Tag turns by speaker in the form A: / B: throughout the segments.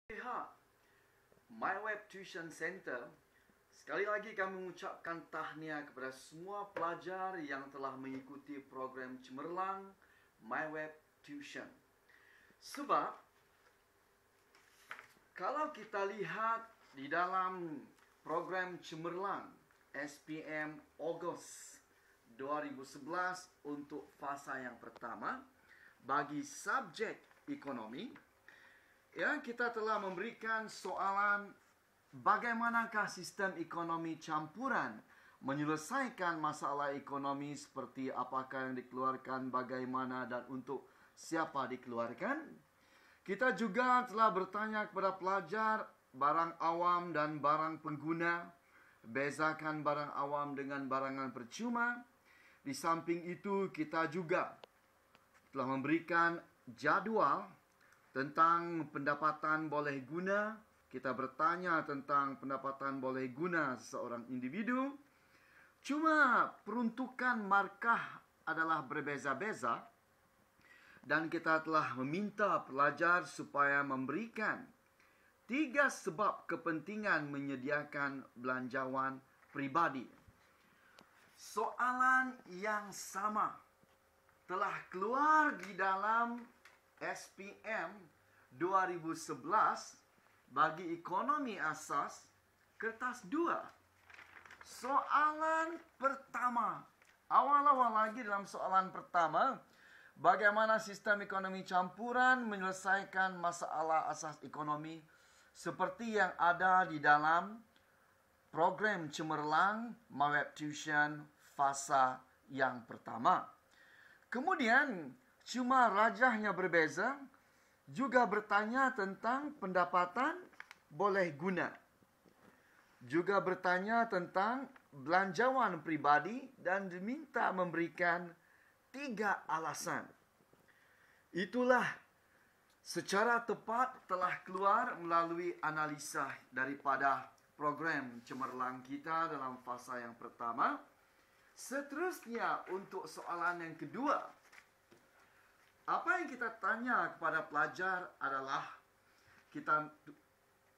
A: Pihak MyWeb Tuition Center, sekali lagi kami mengucapkan tahniah kepada semua pelajar yang telah mengikuti program cemerlang MyWeb Tuition. Sebab kalau kita lihat di dalam program cemerlang SPM Ogos 2011 untuk fasa yang pertama bagi subjek ekonomi, ya, kita telah memberikan soalan bagaimanakah sistem ekonomi campuran menyelesaikan masalah ekonomi, seperti apakah yang dikeluarkan, bagaimana dan untuk siapa dikeluarkan. Kita juga telah bertanya kepada pelajar barang awam dan barang pengguna, bezakan barang awam dengan barangan percuma. Di samping itu kita juga telah memberikan jadual tentang pendapatan boleh guna. Kita bertanya tentang pendapatan boleh guna seseorang individu. Cuma peruntukan markah adalah berbeza-beza. Dan kita telah meminta pelajar supaya memberikan 3 sebab kepentingan menyediakan belanjawan peribadi. Soalan yang sama telah keluar di dalam SPM 2011 bagi ekonomi asas kertas 2. Soalan pertama, awal-awal lagi dalam soalan pertama, bagaimana sistem ekonomi campuran menyelesaikan masalah asas ekonomi seperti yang ada di dalam program cemerlang MyWeb Tuition fasa yang pertama. Kemudian cuma rajahnya berbeza, juga bertanya tentang pendapatan boleh guna. Juga bertanya tentang belanjawan pribadi dan diminta memberikan 3 alasan. Itulah secara tepat telah keluar melalui analisa daripada program cemerlang kita dalam fasa yang pertama. Seterusnya untuk soalan yang kedua, apa yang kita tanya kepada pelajar adalah kita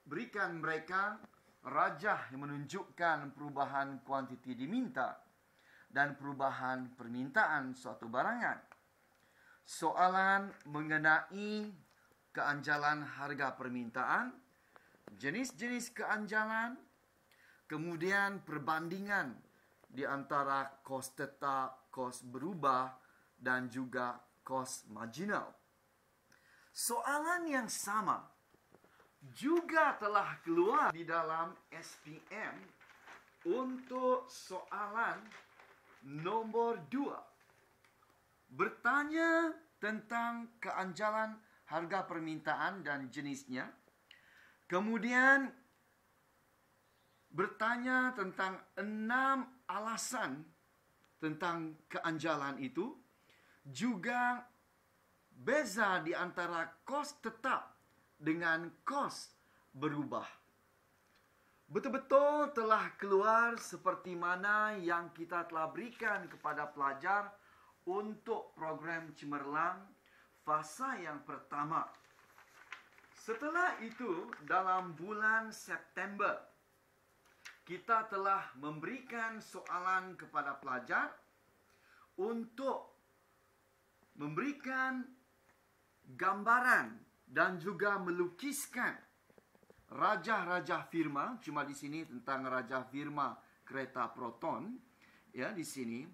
A: berikan mereka rajah yang menunjukkan perubahan kuantiti diminta dan perubahan permintaan suatu barangan. Soalan mengenai keanjalan harga permintaan, jenis-jenis keanjalan, kemudian perbandingan di antara kos tetap, kos berubah dan juga kos marginal. Soalan yang sama juga telah keluar di dalam SPM untuk soalan nomor 2. Bertanya tentang keanjalan harga permintaan dan jenisnya. Kemudian bertanya tentang 6 alasan tentang keanjalan itu. Juga beza di antara kos tetap dengan kos berubah. Betul-betul telah keluar seperti mana yang kita telah berikan kepada pelajar untuk program cemerlang fasa yang pertama. Setelah itu, dalam bulan September, kita telah memberikan soalan kepada pelajar untuk memberikan gambaran dan juga melukiskan rajah-rajah firma. Cuma di sini tentang rajah firma kereta Proton. Ya, di sini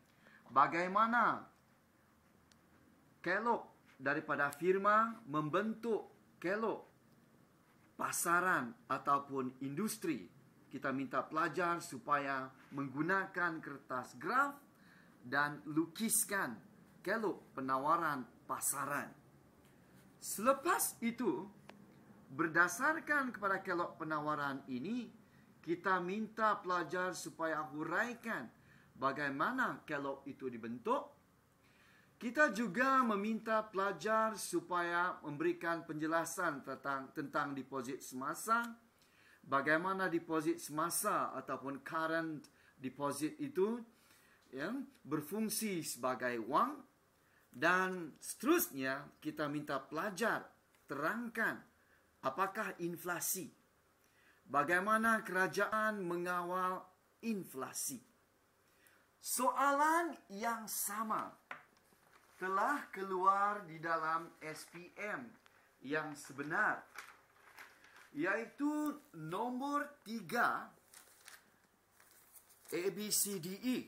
A: bagaimana kelok daripada firma membentuk kelok pasaran ataupun industri. Kita minta pelajar supaya menggunakan kertas graf dan lukiskan kelok penawaran pasaran. Selepas itu, berdasarkan kepada kelok penawaran ini, kita minta pelajar supaya huraikan bagaimana kelok itu dibentuk. Kita juga meminta pelajar supaya memberikan penjelasan tentang deposit semasa, bagaimana deposit semasa ataupun current deposit itu berfungsi sebagai wang. Dan seterusnya kita minta pelajar terangkan Apakah inflasi? Bagaimana kerajaan mengawal inflasi? Soalan yang sama telah keluar di dalam SPM yang sebenar, yaitu nombor 3 ABCDE.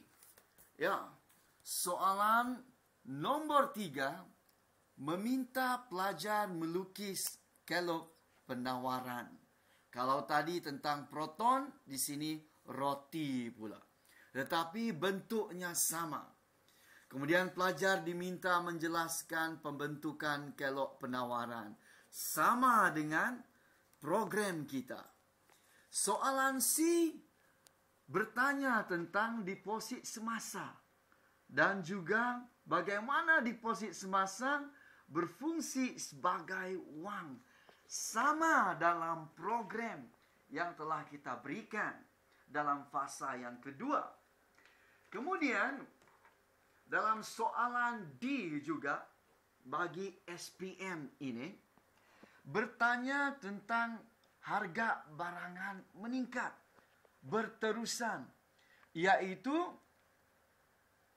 A: Ya, soalan nombor 3 meminta pelajar melukis kelop penawaran. Kalau tadi tentang proton, di sini roti pula. Tetapi bentuknya sama. Kemudian pelajar diminta menjelaskan pembentukan kelop penawaran. Sama dengan program kita. Soalan C bertanya tentang deposit semasa. Dan juga bagaimana deposit semasa berfungsi sebagai wang. Sama dalam program yang telah kita berikan dalam fasa yang kedua. Kemudian, dalam soalan D juga, bagi SPM ini, bertanya tentang harga barangan meningkat berterusan, yaitu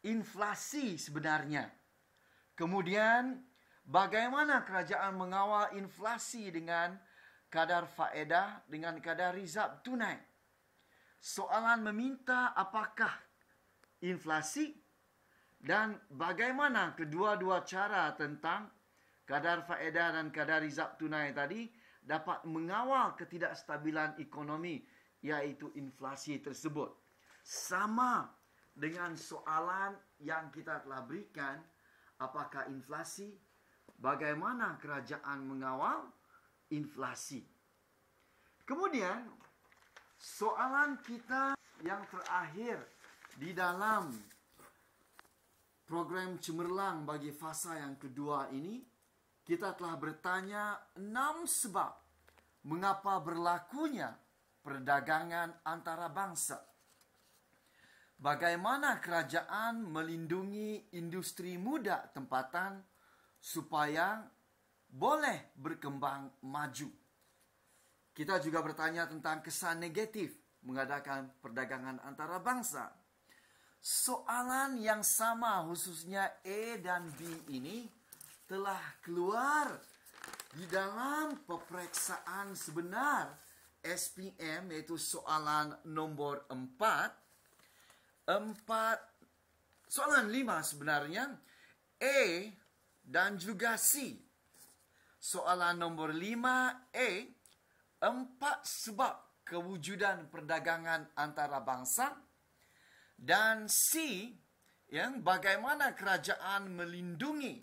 A: inflasi sebenarnya. Kemudian, bagaimana kerajaan mengawal inflasi dengan kadar faedah, dengan kadar rizab tunai? Soalan meminta apakah inflasi dan bagaimana kedua-dua cara tentang kadar faedah dan kadar rizab tunai tadi dapat mengawal ketidakstabilan ekonomi, yaitu inflasi tersebut. Sama dengan soalan yang kita telah berikan, apakah inflasi, bagaimana kerajaan mengawal inflasi. Kemudian, soalan kita yang terakhir di dalam program cemerlang bagi fasa yang kedua ini, kita telah bertanya 6 sebab mengapa berlakunya perdagangan antara bangsa. Bagaimana kerajaan melindungi industri muda tempatan supaya boleh berkembang maju. Kita juga bertanya tentang kesan negatif mengadakan perdagangan antara bangsa. Soalan yang sama khususnya A dan B ini telah keluar di dalam peperiksaan sebenar SPM, yaitu soalan nombor 4. Soalan 5 sebenarnya A dan juga C. Soalan nombor 5 A, 4 sebab kewujudan perdagangan antara bangsa. Dan C, yang bagaimana kerajaan melindungi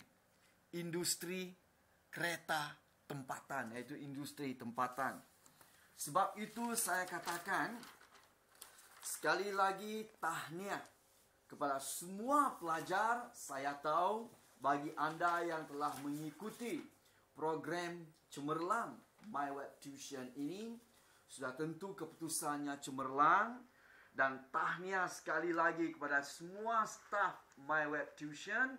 A: industri kereta tempatan, yaitu industri tempatan. Sebab itu saya katakan, sekali lagi tahniah kepada semua pelajar. Saya tahu bagi anda yang telah mengikuti program cemerlang My Web Tuition ini, sudah tentu keputusannya cemerlang. Dan tahniah sekali lagi kepada semua staf My Web Tuition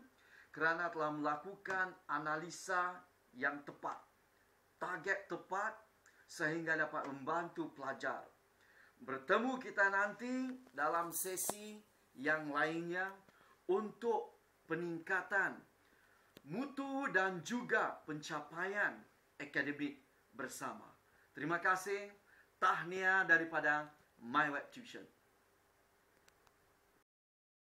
A: kerana telah melakukan analisa yang tepat, target tepat, sehingga dapat membantu pelajar. Bertemu kita nanti dalam sesi yang lainnya untuk peningkatan mutu dan juga pencapaian akademik bersama. Terima kasih. Tahniah daripada My Web Tuition.